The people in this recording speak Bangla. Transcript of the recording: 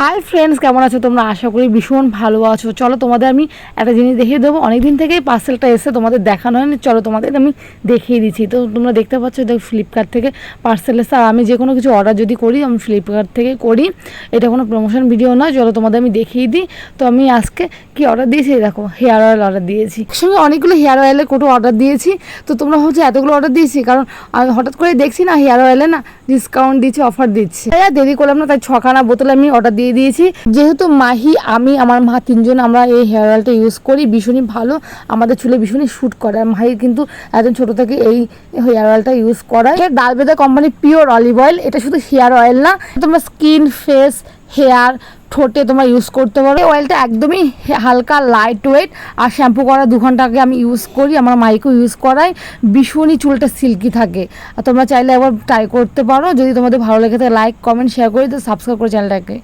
হাই ফ্রেন্ডস, কেমন আছো তোমরা? আশা করি ভীষণ ভালো আছো। চলো তোমাদের আমি একটা জিনিস দেখিয়ে দেবো। অনেক দিন থেকেই পার্সেলটা এসে তোমাদের দেখানো হয়নি, চলো তোমাদের আমি দেখিয়ে দিচ্ছি। তো তোমরা দেখতে পাচ্ছ, দেখো ফ্লিপকার্ট থেকে পার্সেল এসে। আর আমি যে কোনো কিছু অর্ডার যদি করি আমি ফ্লিপকার্ট থেকে করি, এটা কোনো প্রমোশন ভিডিও নয়। চলো তোমাদের আমি দেখিয়ে দিই। তো আমি আজকে কি অর্ডার দিয়েছি, দেখো হেয়ার অয়েল অর্ডার দিয়েছি, সঙ্গে অনেকগুলো হেয়ার অয়েলের কোটো অর্ডার দিয়েছি। তো তোমরা হচ্ছে এতগুলো অর্ডার দিয়েছি কারণ আমি হঠাৎ করে দেখছি না হেয়ার অয়েলে না ডিসকাউন্ট দিচ্ছে, অফার দিচ্ছে। দেরি করলাম না, তাই 6খানা বোতল আমি অর্ডার দিয়ে দিয়েছি। যেহেতু মাহি, আমি, আমার মা তিনজন আমরা এই হেয়ার অয়েলটা ইউজ করি, ভীষণই ভালো, আমাদের চুলে ভীষণই শ্যুট করে। আর মাহি কিন্তু একদম ছোটো থেকে এই হেয়ার অয়েলটা ইউজ করায়। ডালবেদা কোম্পানির পিওর অলিভ অয়েল। এটা শুধু হেয়ার অয়েল না, তোমরা স্কিন, ফেস, হেয়ার, ঠোঁটে তোমরা ইউজ করতে পারো। এই অয়েলটা একদমই হালকা লাইট ওয়েট। আর শ্যাম্পু করার 2 ঘন্টা আগে আমি ইউজ করি, আমার মাইকেও ইউজ করাই, ভীষণই চুলটা সিল্কি থাকে। আর তোমরা চাইলে একবার ট্রাই করতে পারো। যদি তোমাদের ভালো লেগে থাকে লাইক, কমেন্ট, শেয়ার করে তো সাবস্ক্রাইব করে চ্যানেলটাকে।